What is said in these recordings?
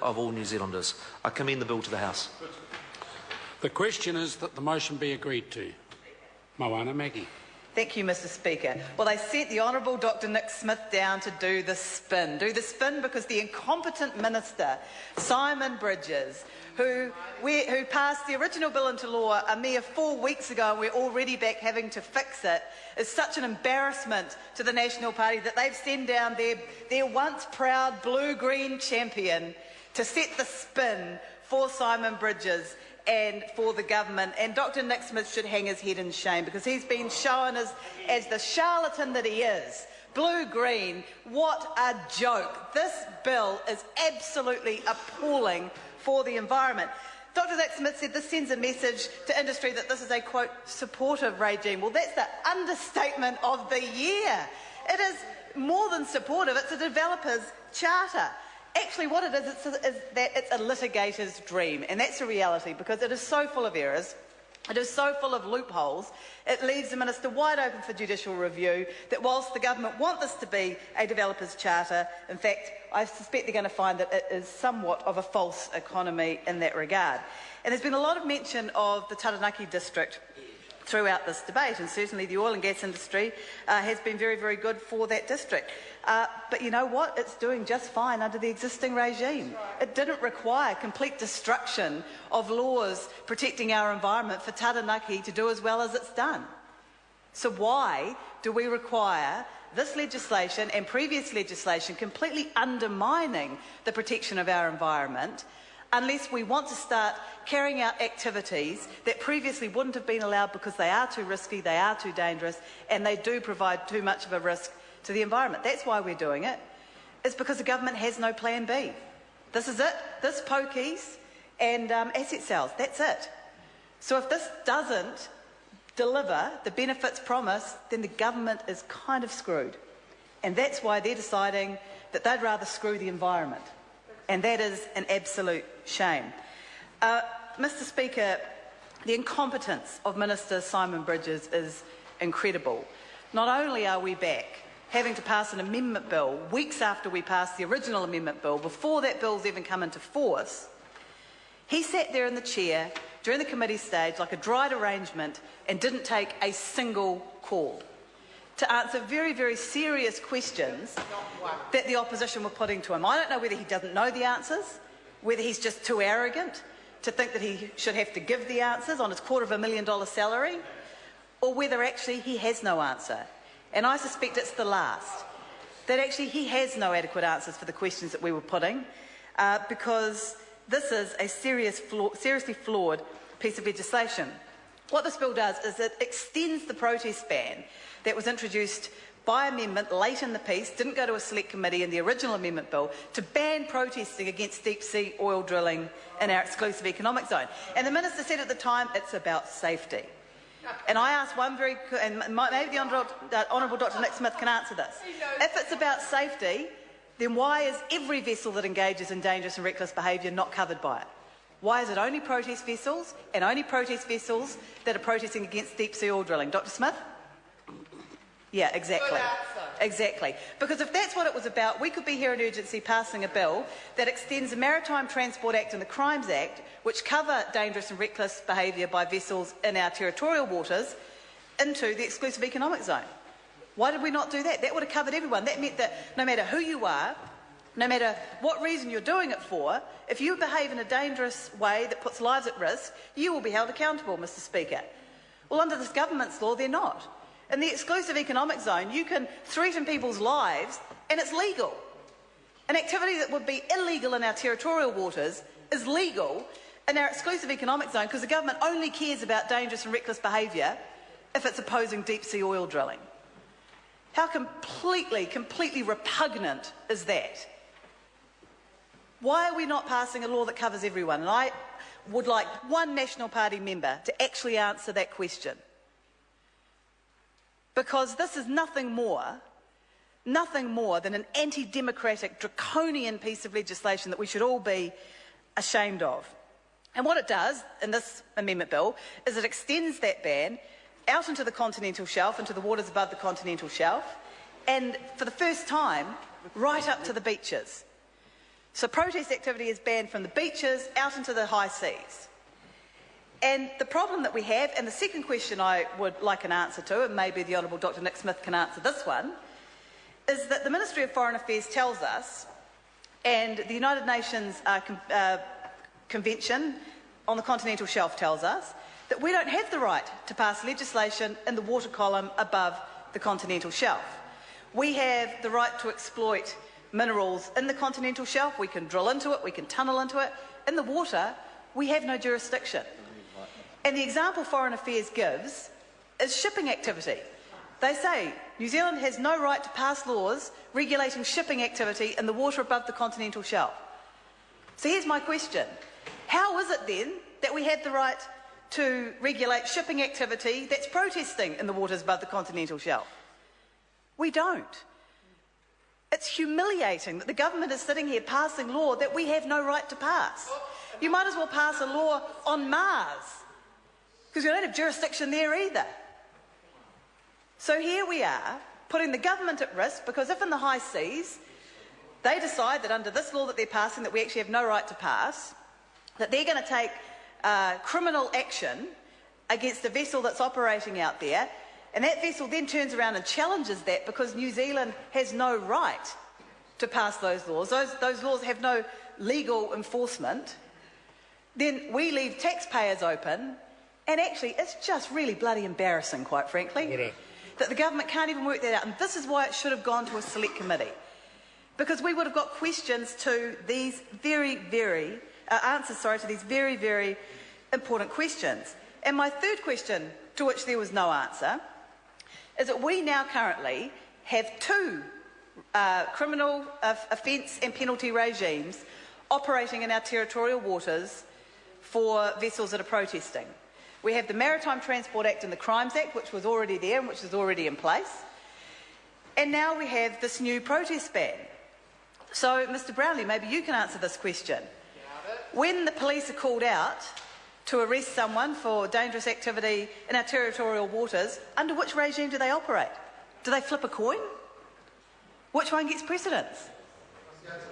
of all New Zealanders. I commend the bill to the House. The question is that the motion be agreed to. Moana Maggie. Thank you, Mr Speaker. Well, they sent the Honourable Dr Nick Smith down to do the spin. Do the spin because the incompetent Minister, Simon Bridges, who passed the original bill into law a mere 4 weeks ago and we're already back having to fix it, is such an embarrassment to the National Party that they've sent down their once proud blue-green champion to set the spin for Simon Bridges and for the government. And Dr Nick Smith should hang his head in shame because he's been shown as the charlatan that he is. Blue-green, what a joke. This bill is absolutely appalling for the environment. Dr Nick Smith said this sends a message to industry that this is a, quote, supportive regime. Well, that's the understatement of the year. It is more than supportive, it's a developer's charter. Actually, what it is that it's a litigator's dream, and that's a reality because it is so full of errors, it is so full of loopholes, it leaves the Minister wide open for judicial review, that whilst the government want this to be a developer's charter, in fact, I suspect they're going to find that it is somewhat of a false economy in that regard. And there's been a lot of mention of the Taranaki district throughout this debate, and certainly the oil and gas industry has been very, very good for that district. But you know what? It's doing just fine under the existing regime. It didn't require complete destruction of laws protecting our environment for Taranaki to do as well as it's done. So why do we require this legislation and previous legislation completely undermining the protection of our environment unless we want to start carrying out activities that previously wouldn't have been allowed because they are too risky, they are too dangerous, and they do provide too much of a risk to the environment? That's why we're doing it. It's because the government has no plan B. This is it. This pokies and asset sales. That's it. So if this doesn't deliver the benefits promised, then the government is kind of screwed. And that's why they're deciding that they'd rather screw the environment. And that is an absolute shame. Mr Speaker, the incompetence of Minister Simon Bridges is incredible. Not only are we back having to pass an amendment bill weeks after we passed the original amendment bill, before that bill's even come into force, he sat there in the chair during the committee stage like a dried arrangement and didn't take a single call to answer very, very serious questions that the opposition were putting to him. I don't know whether he doesn't know the answers, whether he's just too arrogant to think that he should have to give the answers on his $250,000 salary, or whether actually he has no answer. And I suspect it's the last, that actually he has no adequate answers for the questions that we were putting, because this is a seriously flawed piece of legislation. What this bill does is it extends the protest ban that was introduced by amendment late in the piece, didn't go to a select committee in the original amendment bill, to ban protesting against deep-sea oil drilling in our exclusive economic zone. And the Minister said at the time, it's about safety. And I asked one very, and maybe the Honourable Dr Nick Smith can answer this. If it's about safety, then why is every vessel that engages in dangerous and reckless behaviour not covered by it? Why is it only protest vessels, and only protest vessels that are protesting against deep-sea oil drilling? Dr Smith? Yeah, exactly. Exactly. Because if that's what it was about, we could be here in urgency passing a bill that extends the Maritime Transport Act and the Crimes Act, which cover dangerous and reckless behaviour by vessels in our territorial waters, into the exclusive economic zone. Why did we not do that? That would have covered everyone. That meant that no matter who you are, no matter what reason you're doing it for, if you behave in a dangerous way that puts lives at risk, you will be held accountable, Mr Speaker. Well, under this government's law, they're not. In the exclusive economic zone, you can threaten people's lives and it's legal. An activity that would be illegal in our territorial waters is legal in our exclusive economic zone because the government only cares about dangerous and reckless behaviour if it's opposing deep-sea oil drilling. How completely repugnant is that? Why are we not passing a law that covers everyone? And I would like one National Party member to actually answer that question. Because this is nothing more than an anti-democratic, draconian piece of legislation that we should all be ashamed of. And what it does in this amendment bill is it extends that ban out into the continental shelf, into the waters above the continental shelf, and for the first time, right up to the beaches. So protest activity is banned from the beaches out into the high seas. And the problem that we have, and the second question I would like an answer to, and maybe the Honourable Dr Nick Smith can answer this one, is that the Ministry of Foreign Affairs tells us, and the United Nations Convention on the Continental Shelf tells us, that we don't have the right to pass legislation in the water column above the continental shelf. We have the right to exploit minerals in the continental shelf. We can drill into it, we can tunnel into it. In the water, we have no jurisdiction. And the example Foreign Affairs gives is shipping activity. They say New Zealand has no right to pass laws regulating shipping activity in the water above the continental shelf. So here's my question. How is it then that we have the right to regulate shipping activity that's protesting in the waters above the continental shelf? We don't. It's humiliating that the government is sitting here passing law that we have no right to pass. You might as well pass a law on Mars, because we don't have jurisdiction there either. So here we are, putting the government at risk, because if in the high seas they decide that under this law that they're passing that we actually have no right to pass, that they're going to take criminal action against a vessel that's operating out there, and that vessel then turns around and challenges that because New Zealand has no right to pass those laws. Those laws have no legal enforcement. Then we leave taxpayers open, and actually it's just really bloody embarrassing, quite frankly, that the government can't even work that out. And this is why it should have gone to a select committee, because we would have got questions to these answers to these very, very important questions. And my third question, to which there was no answer, is that we now currently have two criminal offence and penalty regimes operating in our territorial waters for vessels that are protesting. We have the Maritime Transport Act and the Crimes Act, which was already there and which is already in place. And now we have this new protest ban. So, Mr Brownlee, maybe you can answer this question. When the police are called out to arrest someone for dangerous activity in our territorial waters, under which regime do they operate? Do they flip a coin? Which one gets precedence?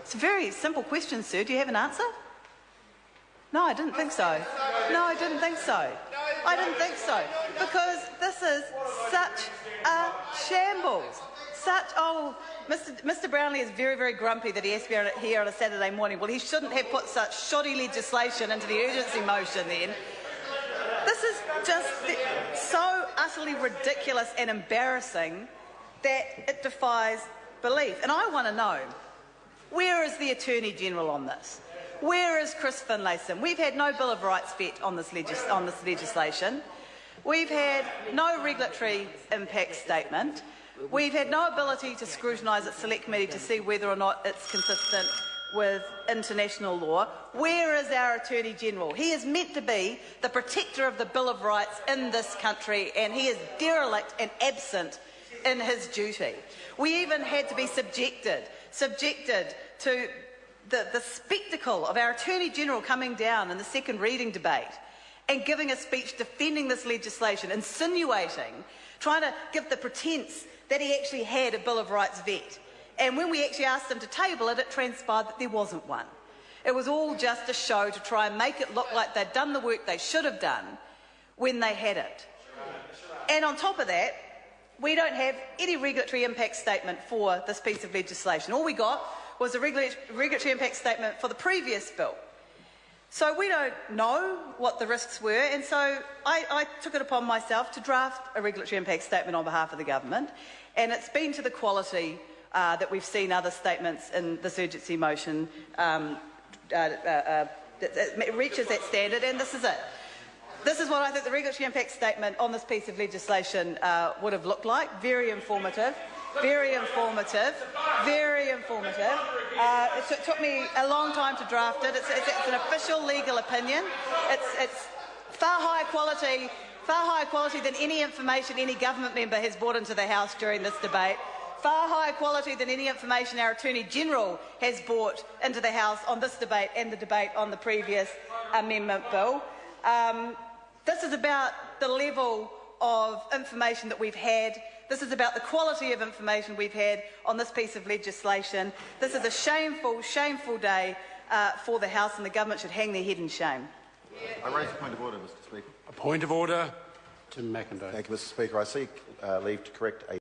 It's a very simple question, sir. Do you have an answer? No, I didn't think so. No, I didn't think so. I didn't think so. Because this is such a shambles. Mr Brownlee is very, very grumpy that he has to be here on a Saturday morning. Well, he shouldn't have put such shoddy legislation into the urgency motion then. This is just so utterly ridiculous and embarrassing that it defies belief. And I want to know, where is the Attorney-General on this? Where is Chris Finlayson? We've had no Bill of Rights vet on this legislation. We've had no regulatory impact statement. We've had no ability to scrutinise at select committee to see whether or not it's consistent with international law. Where is our Attorney-General? He is meant to be the protector of the Bill of Rights in this country, and he is derelict and absent in his duty. We even had to be subjected to the spectacle of our Attorney-General coming down in the second reading debate and giving a speech defending this legislation, insinuating, trying to give the pretence that he actually had a Bill of Rights vet. And when we actually asked him to table it, it transpired that there wasn't one. It was all just a show to try and make it look like they'd done the work they should have done when they had it. And on top of that, we don't have any regulatory impact statement for this piece of legislation. All we got was a regulatory impact statement for the previous bill. So we don't know what the risks were, and so I took it upon myself to draft a regulatory impact statement on behalf of the government, and it's been to the quality that we've seen other statements in this urgency motion. It reaches that standard, and this is it. This is what I think the regulatory impact statement on this piece of legislation would have looked like. Very informative. Very informative. Very informative. It took me a long time to draft it. It's an official legal opinion. It's far higher quality than any information any government member has brought into the House during this debate. Far higher quality than any information our Attorney-General has brought into the House on this debate and the debate on the previous amendment bill. This is about the level of information that we've had This is about the quality of information we've had on this piece of legislation. This is a shameful, shameful day for the House, and the government should hang their head in shame. I raise a point of order, Mr. Speaker. A point of order. Tim McIntyre. Thank you, Mr. Speaker. I seek leave to correct a